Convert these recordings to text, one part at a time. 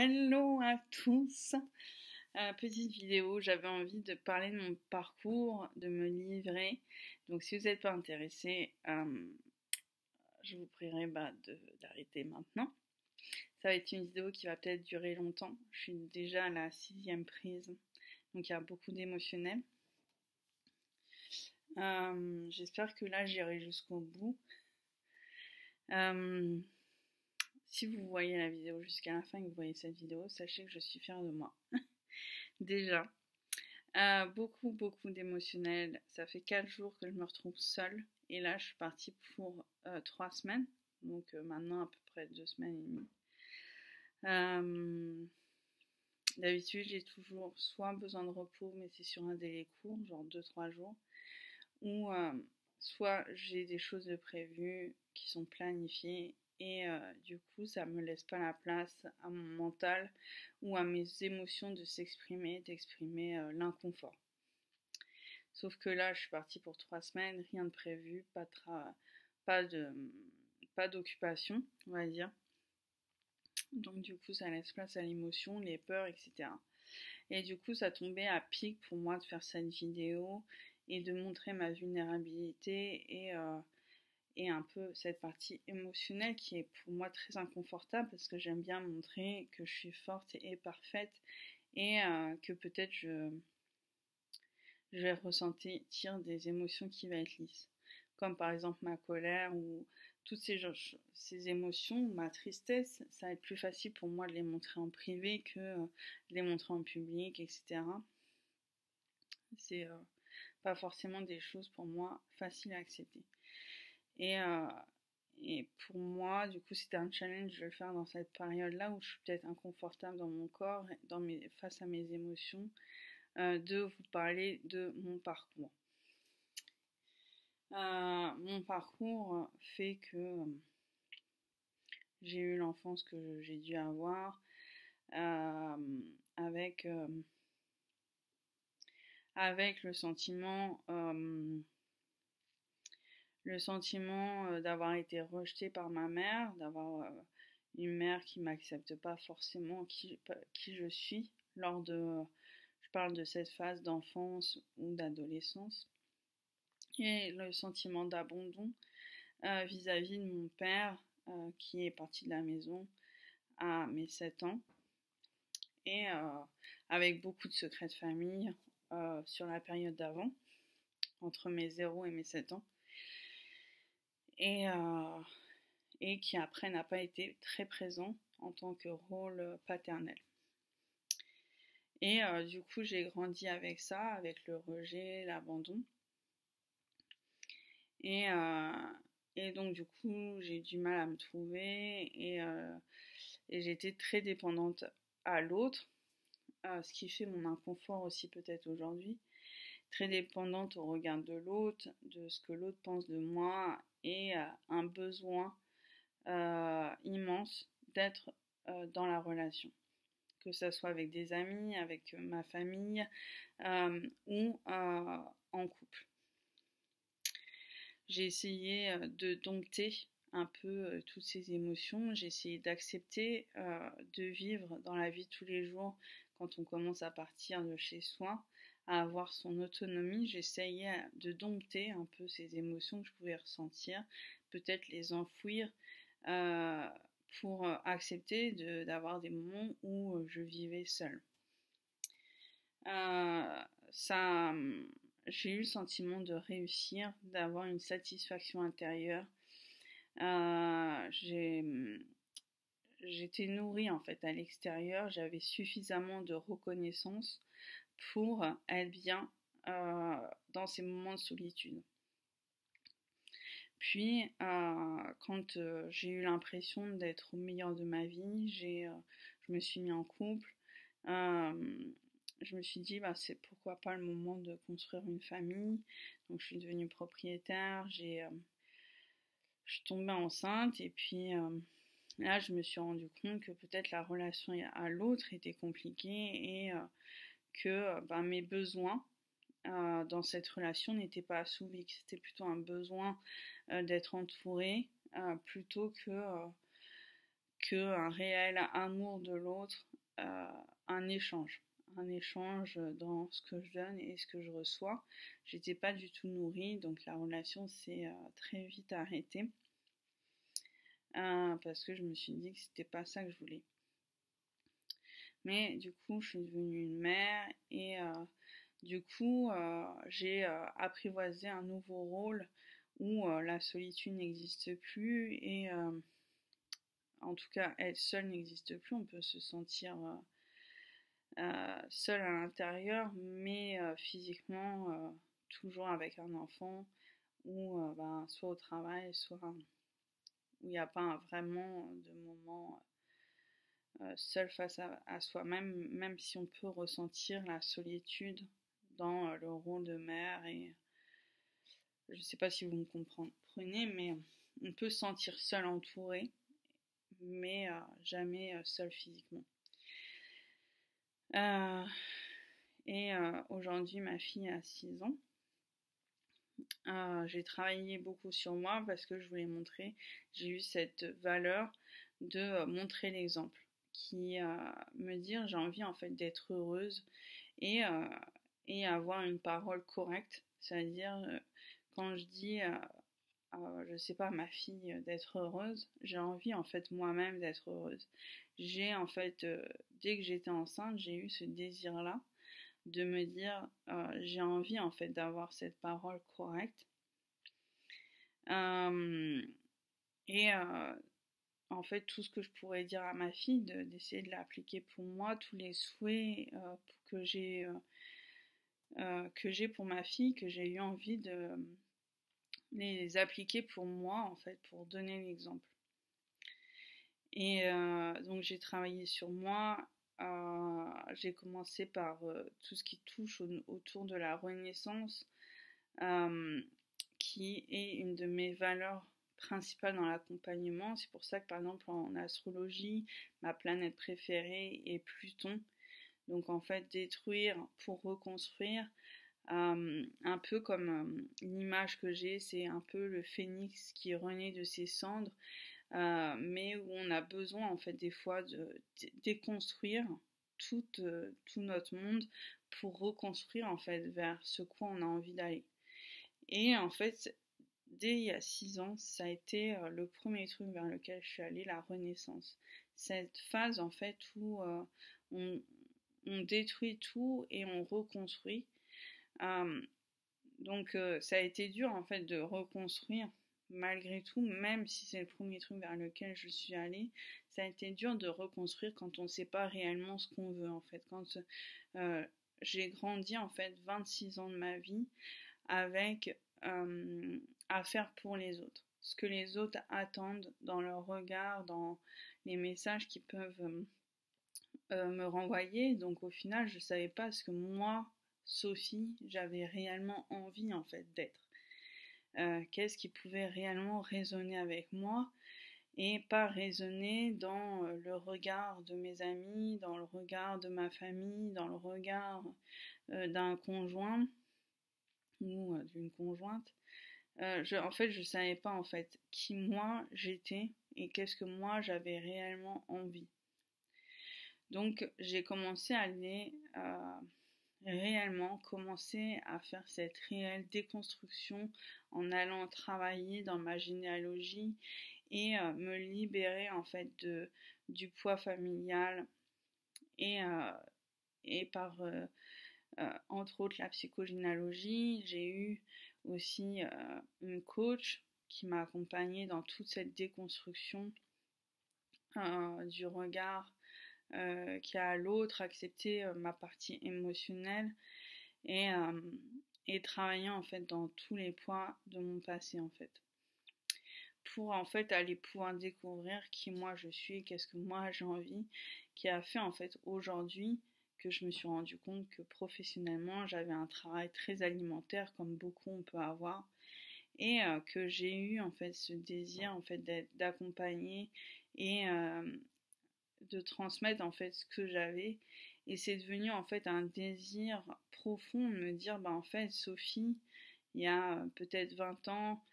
Hello à tous. Petite vidéo, j'avais envie de parler de mon parcours, de me livrer. Donc si vous n'êtes pas intéressé, je vous prierai d'arrêter maintenant. Ça va être une vidéo qui va peut-être durer longtemps. Je suis déjà à la 6e prise, donc il y a beaucoup d'émotionnel. J'espère que là j'irai jusqu'au bout. Si vous voyez la vidéo jusqu'à la fin et que vous voyez cette vidéo, sachez que je suis fière de moi. Déjà. Beaucoup d'émotionnel. Ça fait 4 jours que je me retrouve seule. Et là, je suis partie pour 3 semaines. Donc maintenant, à peu près 2 semaines et demie. D'habitude, j'ai toujours soit besoin de repos, mais c'est sur un délai court, genre 2-3 jours. Ou soit j'ai des choses de prévues qui sont planifiées. Et du coup, ça me laisse pas la place à mon mental ou à mes émotions de s'exprimer, d'exprimer l'inconfort. Sauf que là, je suis partie pour 3 semaines, rien de prévu, pas d'occupation, on va dire. Donc du coup, ça laisse place à l'émotion, les peurs, etc. Et du coup, ça tombait à pic pour moi de faire cette vidéo et de montrer ma vulnérabilité et un peu cette partie émotionnelle qui est pour moi très inconfortable parce que j'aime bien montrer que je suis forte et parfaite et que peut-être je vais ressentir des émotions qui vont être lisses. Comme par exemple ma colère ou toutes ces émotions, ma tristesse, ça va être plus facile pour moi de les montrer en privé que de les montrer en public, etc. C'est pas forcément des choses pour moi faciles à accepter. Et, euh, et pour moi, du coup, c'était un challenge de le faire dans cette période-là où je suis peut-être inconfortable dans mon corps, face à mes émotions, de vous parler de mon parcours. Mon parcours fait que j'ai eu l'enfance que j'ai dû avoir avec, avec le sentiment d'avoir été rejetée par ma mère, d'avoir une mère qui m'accepte pas forcément qui je suis je parle de cette phase d'enfance ou d'adolescence, et le sentiment d'abandon vis-à-vis de mon père qui est parti de la maison à mes 7 ans et avec beaucoup de secrets de famille sur la période d'avant, entre mes 0 et mes 7 ans, et, et qui après n'a pas été très présent en tant que rôle paternel. Et du coup, j'ai grandi avec ça, avec le rejet, l'abandon. Et, et donc, du coup, j'ai eu du mal à me trouver et j'étais très dépendante à l'autre, ce qui fait mon inconfort aussi peut-être aujourd'hui. Très dépendante au regard de l'autre, de ce que l'autre pense de moi et un besoin immense d'être dans la relation. Que ce soit avec des amis, avec ma famille ou en couple. J'ai essayé de dompter un peu toutes ces émotions, j'ai essayé d'accepter de vivre dans la vie de tous les jours quand on commence à partir de chez soi, à avoir son autonomie. J'essayais de dompter un peu ces émotions que je pouvais ressentir, peut-être les enfouir pour accepter d'avoir des moments où je vivais seule. Ça, j'ai eu le sentiment de réussir, d'avoir une satisfaction intérieure. J'étais nourrie en fait à l'extérieur, j'avais suffisamment de reconnaissance pour être bien dans ces moments de solitude. Puis, quand j'ai eu l'impression d'être au meilleur de ma vie, je me suis mis en couple. Je me suis dit, c'est pourquoi pas le moment de construire une famille. Donc, je suis devenue propriétaire, je suis tombée enceinte et puis là, je me suis rendu compte que peut-être la relation à l'autre était compliquée et que mes besoins dans cette relation n'étaient pas assouvis, que c'était plutôt un besoin d'être entourée plutôt qu'un réel amour de l'autre, un échange. Un échange dans ce que je donne et ce que je reçois. J'étais pas du tout nourrie, donc la relation s'est très vite arrêtée. Parce que je me suis dit que c'était pas ça que je voulais. Mais du coup, je suis devenue une mère et du coup, j'ai apprivoisé un nouveau rôle où la solitude n'existe plus et en tout cas, être seul n'existe plus. On peut se sentir seul à l'intérieur, mais physiquement toujours avec un enfant ou soit au travail, soit où il n'y a pas vraiment de moment seul face à soi-même, même si on peut ressentir la solitude dans le rôle de mère. Et je ne sais pas si vous me comprenez, mais on peut se sentir seul entouré, mais jamais seul physiquement. Et aujourd'hui, ma fille a 6 ans. J'ai travaillé beaucoup sur moi parce que je voulais montrer, j'ai eu cette valeur de montrer l'exemple, qui me dire j'ai envie en fait d'être heureuse et, avoir une parole correcte, c'est-à-dire quand je dis je sais pas, ma fille d'être heureuse, j'ai envie en fait moi-même d'être heureuse. J'ai en fait, dès que j'étais enceinte, j'ai eu ce désir-là de me dire j'ai envie en fait d'avoir cette parole correcte. Et en fait tout ce que je pourrais dire à ma fille, d'essayer de l'appliquer pour moi, tous les souhaits que j'ai pour ma fille, que j'ai eu envie de les appliquer pour moi en fait, pour donner l'exemple. Et donc j'ai travaillé sur moi. J'ai commencé par tout ce qui touche autour de la renaissance, qui est une de mes valeurs principales dans l'accompagnement. C'est pour ça que par exemple en astrologie, ma planète préférée est Pluton. Donc en fait détruire pour reconstruire, un peu comme l'image que j'ai, c'est un peu le phénix qui renaît de ses cendres. Mais où on a besoin en fait des fois de déconstruire tout notre monde pour reconstruire en fait vers ce quoi on a envie d'aller. Et en fait, dès il y a 6 ans, ça a été le premier truc vers lequel je suis allée, la renaissance. Cette phase en fait où on, on détruit tout et on reconstruit. Donc ça a été dur en fait de reconstruire malgré tout, même si c'est le premier truc vers lequel je suis allée. Ça a été dur de reconstruire quand on ne sait pas réellement ce qu'on veut en fait. Quand j'ai grandi en fait 26 ans de ma vie avec à faire pour les autres. Ce que les autres attendent dans leur regard, dans les messages qu'ils peuvent me renvoyer. Donc au final, je ne savais pas ce que moi, Sophie, j'avais réellement envie en fait d'être. Qu'est-ce qui pouvait réellement résonner avec moi et pas résonner dans le regard de mes amis, dans le regard de ma famille, dans le regard d'un conjoint ou d'une conjointe. En fait, je savais pas en fait qui moi j'étais et qu'est-ce que moi j'avais réellement envie. Donc j'ai commencé à aller réellement commencer à faire cette réelle déconstruction en allant travailler dans ma généalogie et me libérer en fait du poids familial et par entre autres la psychogénéalogie. J'ai eu aussi une coach qui m'a accompagnée dans toute cette déconstruction du regard qui a à l'autre, accepter ma partie émotionnelle et, travailler en fait dans tous les points de mon passé en fait. Pour en fait aller pouvoir découvrir qui moi je suis, qu'est-ce que moi j'ai envie, qui a fait en fait aujourd'hui que je me suis rendu compte que professionnellement j'avais un travail très alimentaire comme beaucoup on peut avoir et que j'ai eu en fait ce désir en fait d'accompagner et de transmettre en fait ce que j'avais et c'est devenu en fait un désir profond de me dire en fait Sophie, il y a peut-être 20 ans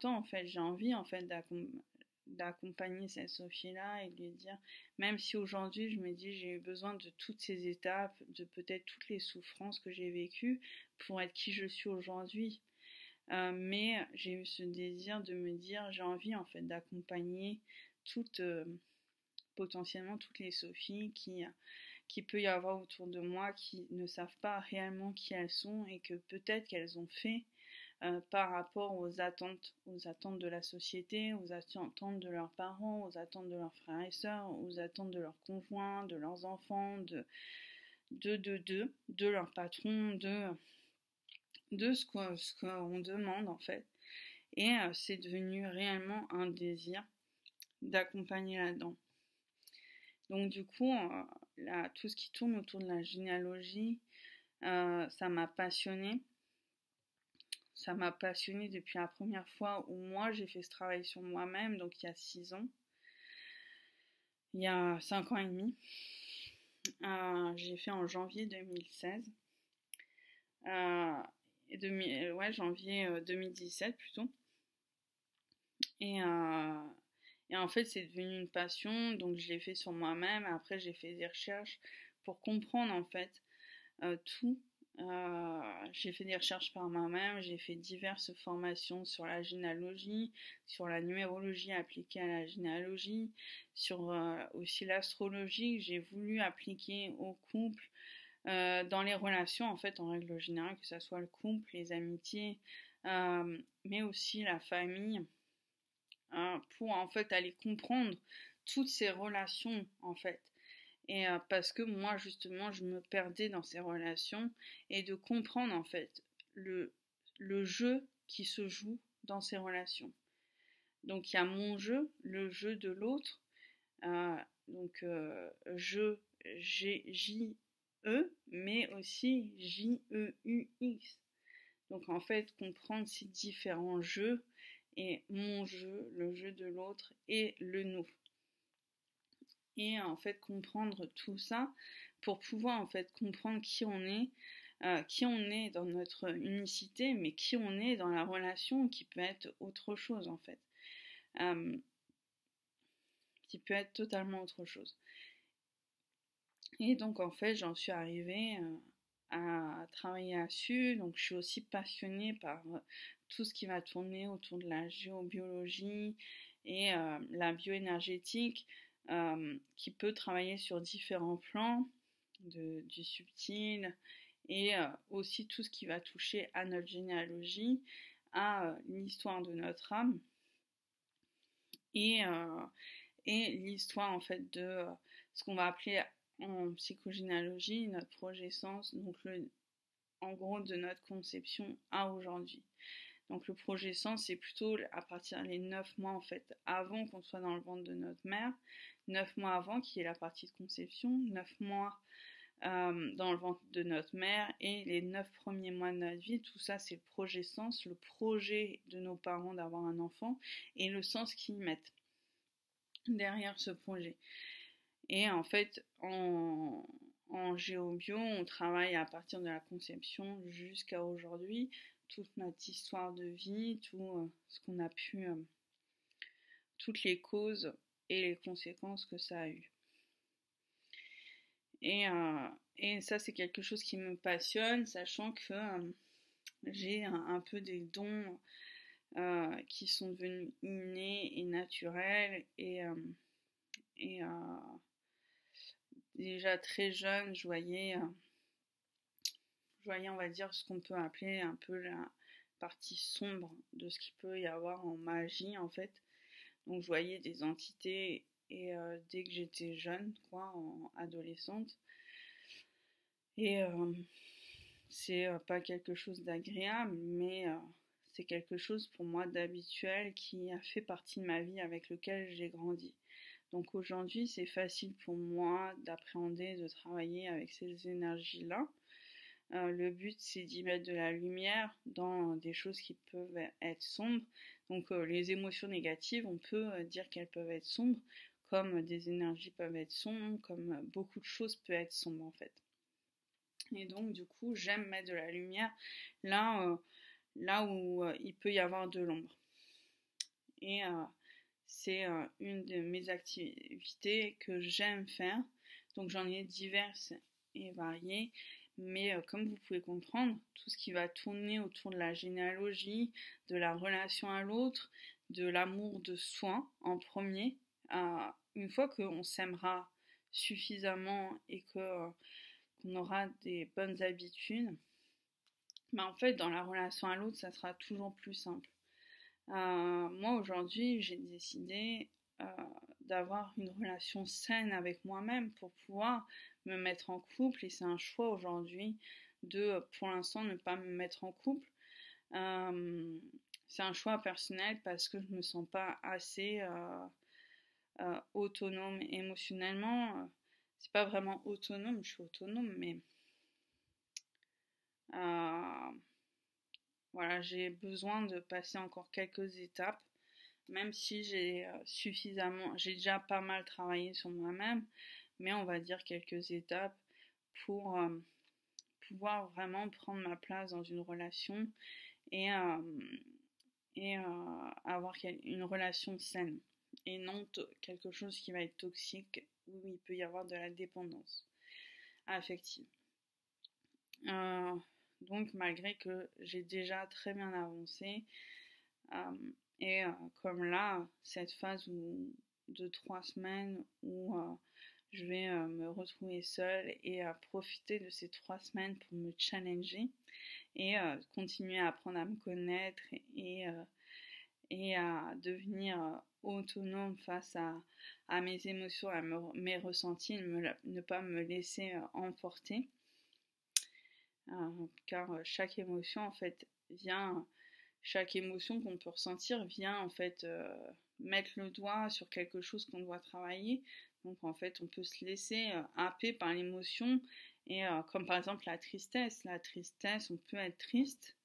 en fait j'ai envie en fait d'accompagner cette Sophie-là et de lui dire, même si aujourd'hui je me dis j'ai eu besoin de toutes ces étapes, de peut-être toutes les souffrances que j'ai vécues pour être qui je suis aujourd'hui, mais j'ai eu ce désir de me dire j'ai envie en fait d'accompagner toutes, potentiellement toutes les Sophies qui peut y avoir autour de moi qui ne savent pas réellement qui elles sont et que peut-être qu'elles ont fait par rapport aux attentes de la société, aux attentes de leurs parents, aux attentes de leurs frères et sœurs, aux attentes de leurs conjoints, de leurs enfants, de leurs patrons, de ce qu'on demande en fait. Et c'est devenu réellement un désir d'accompagner là-dedans. Donc du coup, tout ce qui tourne autour de la généalogie, ça m'a passionnée. Ça m'a passionnée depuis la première fois où moi j'ai fait ce travail sur moi-même, donc il y a 6 ans. Il y a 5 ans et demi. J'ai fait en janvier 2016. Janvier 2017 plutôt. Et en fait, c'est devenu une passion, donc je l'ai fait sur moi-même. Après, j'ai fait des recherches pour comprendre en fait tout. J'ai fait des recherches par moi-même, j'ai fait diverses formations sur la généalogie, sur la numérologie appliquée à la généalogie, sur aussi l'astrologie. J'ai voulu appliquer au couple, dans les relations en fait en règle générale, que ce soit le couple, les amitiés, mais aussi la famille, pour en fait aller comprendre toutes ces relations en fait. Et parce que moi justement je me perdais dans ces relations et de comprendre en fait le jeu qui se joue dans ces relations. Donc il y a mon jeu, le jeu de l'autre, donc J-E, mais aussi J-E-U-X. Donc en fait comprendre ces différents jeux et mon jeu, le jeu de l'autre et le nous. Et en fait comprendre tout ça pour pouvoir en fait comprendre qui on est dans notre unicité, mais qui on est dans la relation qui peut être autre chose en fait, qui peut être totalement autre chose. Et donc en fait j'en suis arrivée à travailler là-dessus. Donc je suis aussi passionnée par tout ce qui va tourner autour de la géobiologie et la bioénergétique, qui peut travailler sur différents plans, du subtil et aussi tout ce qui va toucher à notre généalogie, à l'histoire de notre âme et l'histoire en fait de ce qu'on va appeler en psychogénéalogie notre progéscence, donc en gros de notre conception à aujourd'hui. Donc le progéscence, c'est plutôt à partir des 9 mois en fait, avant qu'on soit dans le ventre de notre mère, 9 mois avant qui est la partie de conception, 9 mois dans le ventre de notre mère et les 9 premiers mois de notre vie. Tout ça c'est le progésence, le projet de nos parents d'avoir un enfant et le sens qu'ils mettent derrière ce projet. Et en fait, en géobio, on travaille à partir de la conception jusqu'à aujourd'hui, toute notre histoire de vie, tout ce qu'on a pu, toutes les causes et les conséquences que ça a eu. Et ça, c'est quelque chose qui me passionne, sachant que j'ai un peu des dons qui sont devenus innés et naturels et déjà très jeune, je voyais, on va dire, ce qu'on peut appeler un peu la partie sombre de ce qu'il peut y avoir en magie, en fait. Donc, je voyais des entités, et dès que j'étais jeune, quoi, adolescente. Et c'est pas quelque chose d'agréable, mais c'est quelque chose pour moi d'habituel qui a fait partie de ma vie, avec lequel j'ai grandi. Donc aujourd'hui, c'est facile pour moi d'appréhender, de travailler avec ces énergies-là. Le but, c'est d'y mettre de la lumière dans des choses qui peuvent être sombres. Donc les émotions négatives, on peut dire qu'elles peuvent être sombres, comme des énergies peuvent être sombres, comme beaucoup de choses peuvent être sombres en fait. Et donc du coup, j'aime mettre de la lumière là où il peut y avoir de l'ombre. Et c'est une de mes activités que j'aime faire. Donc j'en ai diverses et variées. Mais comme vous pouvez comprendre, tout ce qui va tourner autour de la généalogie, de la relation à l'autre, de l'amour de soi en premier, une fois qu'on s'aimera suffisamment et qu'on aura des bonnes habitudes, bah en fait dans la relation à l'autre ça sera toujours plus simple. Moi aujourd'hui j'ai décidé euh, d'avoir une relation saine avec moi-même pour pouvoir me mettre en couple, et c'est un choix aujourd'hui de pour l'instant ne pas me mettre en couple. C'est un choix personnel parce que je me sens pas assez autonome émotionnellement. C'est pas vraiment autonome, je suis autonome, mais euh, voilà, j'ai besoin de passer encore quelques étapes, même si j'ai déjà pas mal travaillé sur moi-même, mais on va dire quelques étapes pour pouvoir vraiment prendre ma place dans une relation et, euh, et avoir une relation saine et non quelque chose qui va être toxique où il peut y avoir de la dépendance affective. Euh, donc malgré que j'ai déjà très bien avancé, et comme là, cette phase de 3 semaines où je vais me retrouver seule et profiter de ces 3 semaines pour me challenger et continuer à apprendre à me connaître et à devenir autonome face à mes émotions, mes ressentis, ne pas me laisser emporter. Car chaque émotion en fait vient, chaque émotion qu'on peut ressentir vient en fait mettre le doigt sur quelque chose qu'on doit travailler. Donc en fait on peut se laisser happer par l'émotion et comme par exemple la tristesse, on peut être triste,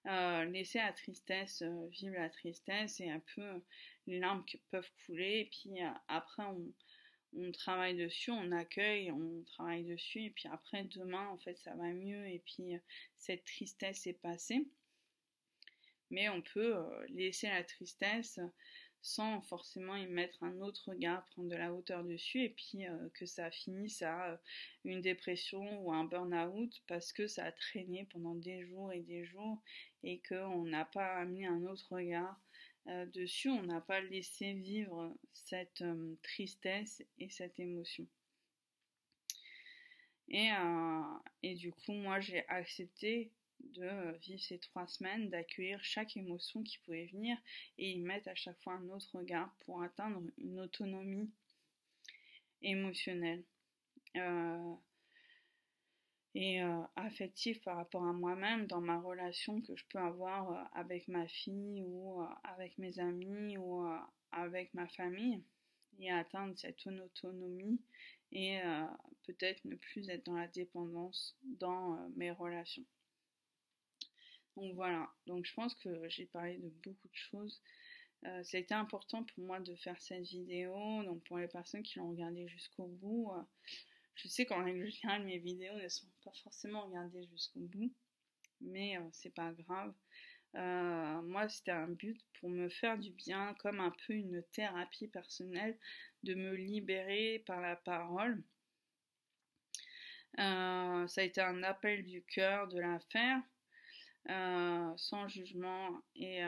laisser la tristesse, vivre la tristesse et un peu les larmes qui peuvent couler, et puis après on travaille dessus, on accueille, on travaille dessus, et puis après demain en fait ça va mieux, et puis cette tristesse est passée. Mais on peut laisser la tristesse sans forcément y mettre un autre regard, prendre de la hauteur dessus, et puis que ça finisse à une dépression ou un burn-out parce que ça a traîné pendant des jours et qu'on n'a pas mis un autre regard dessus, on n'a pas laissé vivre cette tristesse et cette émotion. Et du coup, moi, j'ai accepté de vivre ces 3 semaines, d'accueillir chaque émotion qui pouvait venir et y mettre à chaque fois un autre regard pour atteindre une autonomie émotionnelle et affective par rapport à moi-même dans ma relation que je peux avoir avec ma fille ou avec mes amis ou avec ma famille, et atteindre cette autonomie et peut-être ne plus être dans la dépendance dans mes relations. Donc voilà, donc je pense que j'ai parlé de beaucoup de choses. Ça a été important pour moi de faire cette vidéo, donc pour les personnes qui l'ont regardée jusqu'au bout. Je sais qu'en règle générale mes vidéos ne sont pas forcément regardées jusqu'au bout, mais c'est pas grave. Moi c'était un but pour me faire du bien, comme un peu une thérapie personnelle, de me libérer par la parole. Ça a été un appel du cœur de la faire, sans jugement, et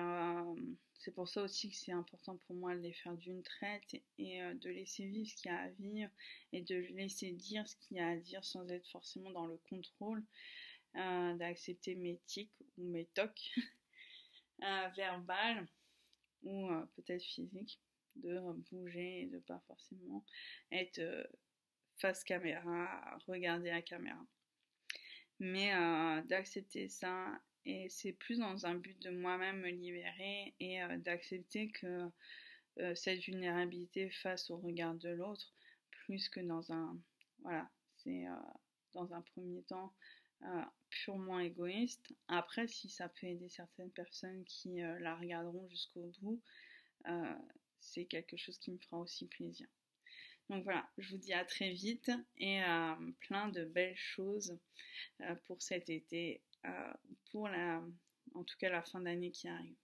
c'est pour ça aussi que c'est important pour moi de les faire d'une traite et de laisser vivre ce qu'il y a à vivre et de laisser dire ce qu'il y a à dire sans être forcément dans le contrôle, d'accepter mes tics ou mes tocs verbales ou peut-être physiques, de bouger et de pas forcément être face caméra, regarder la caméra, mais d'accepter ça. Et c'est plus dans un but de moi-même me libérer et d'accepter que cette vulnérabilité face au regard de l'autre, plus que dans un, voilà, c'est dans un premier temps purement égoïste. Après, si ça peut aider certaines personnes qui la regarderont jusqu'au bout, c'est quelque chose qui me fera aussi plaisir. Donc voilà, je vous dis à très vite et plein de belles choses pour cet été, pour en tout cas la fin d'année qui arrive.